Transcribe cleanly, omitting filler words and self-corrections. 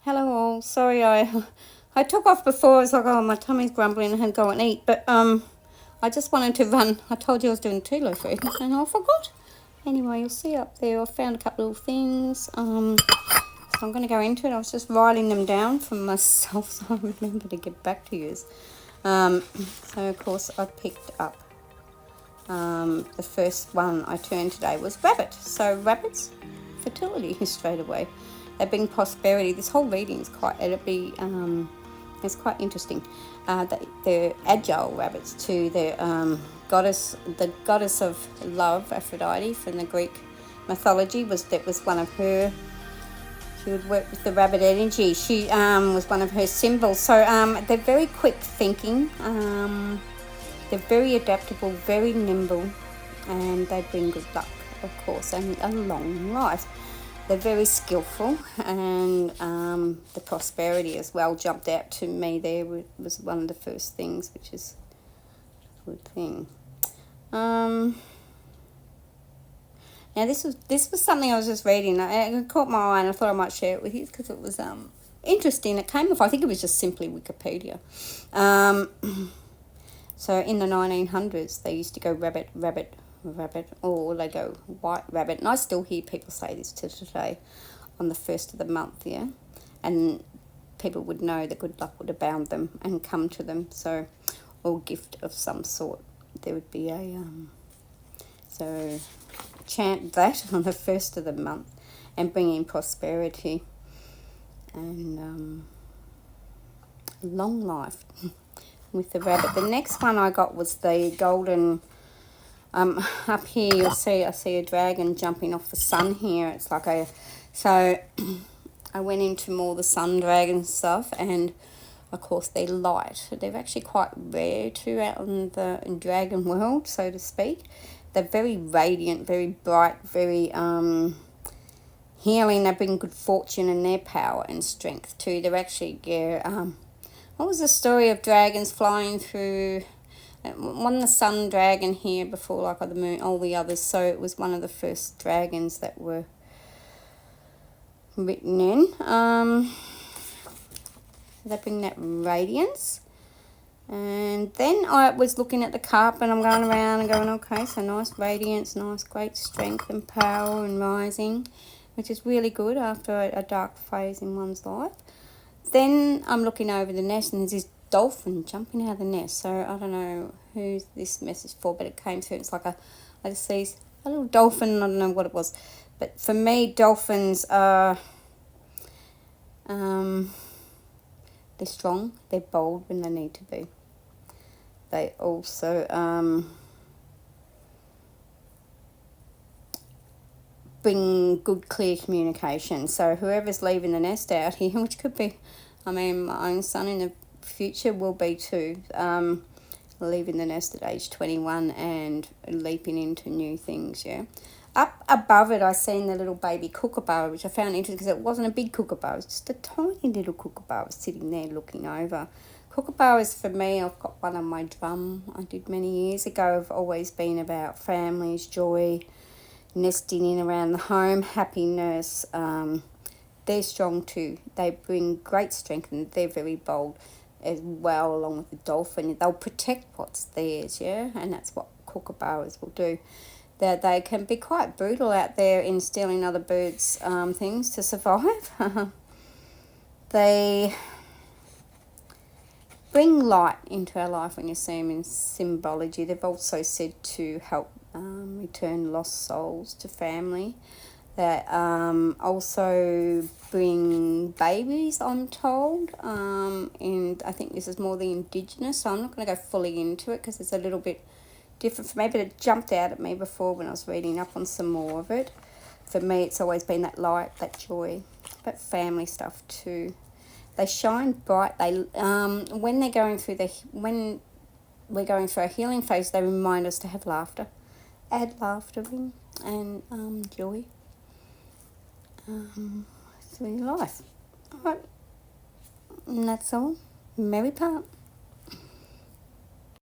Hello all. Sorry, I took off before. I was like, oh, my tummy's grumbling. I had to go and eat. But I just wanted to run. I told you I was doing 2 loaf readings and I forgot. Anyway, you'll see up there. I found a couple of things. So I'm going to go into it. I was just writing them down for myself, so I remember to get back to you. So of course I picked up the first one I turned today was rabbit. So rabbits, fertility straight away. They bring prosperity. This whole reading is it's quite interesting. They're agile rabbits too. They're the goddess of love, Aphrodite from the Greek mythology was one of her. She would work with the rabbit energy. She was one of her symbols. So they're very quick thinking. They're very adaptable, very nimble, and they bring good luck, of course, and a long life. They're very skillful, and the prosperity as well jumped out to me there. Was one of the first things, which is a good thing. Now this was something I was just reading. It caught my eye and I thought I might share it with you because it was interesting. It came off, I think it was just simply Wikipedia. So in the 1900s they used to go rabbit, rabbit, rabbit, or they go white rabbit. And I still hear people say this to today on the first of the month, yeah. And people would know that good luck would abound them and come to them. So, or gift of some sort. There would be so chant that on the first of the month and bring in prosperity and long life with the rabbit. The next one I got was the golden, up here I see a dragon jumping off the sun here. It's like so I went into more the sun dragon stuff, and of course they're light. They're actually quite rare too out in the dragon world, so to speak. They're very radiant, very bright, very healing. They bring good fortune and their power and strength too. They're actually, what was the story of dragons flying through? One the sun dragon here before, like the moon, all the others. So it was one of the first dragons that were written in. They bring that radiance. And then I was looking at the cup and I'm going around and going, okay, so nice radiance, nice great strength and power and rising, which is really good after a dark phase in one's life. Then I'm looking over the nest and there's this dolphin jumping out of the nest. So I don't know who this message for, but it came through. It's like I just see a little dolphin. I don't know what it was. But for me, dolphins are, they're strong, they're bold when they need to be. They also bring good, clear communication. So whoever's leaving the nest out here, which could be, my own son in the future will be too, leaving the nest at age 21 and leaping into new things, yeah. Up above it, I seen the little baby kookaburra, which I found interesting because it wasn't a big kookaburra. It was just a tiny little kookaburra sitting there looking over. Kookaburras for me, I've got one on my drum I did many years ago. I've always been about families, joy, nesting in around the home, happiness. They're strong too. They bring great strength and they're very bold as well, along with the dolphin. They'll protect what's theirs, yeah, and that's what kookaburras will do. That they can be quite brutal out there in stealing other birds' things to survive. They bring light into our life when you see them in symbology. They've also said to help return lost souls to family. That also bring babies, I'm told. And I think this is more the indigenous, so I'm not going to go fully into it because it's a little bit different for me, but it jumped out at me before when I was reading up on some more of it. For me, it's always been that light, that joy, that family stuff too. They shine bright. They when they're going through when we're going through a healing phase, they remind us to have laughter, add laughter in, and joy. It's really life. All right, and that's all. Merry part.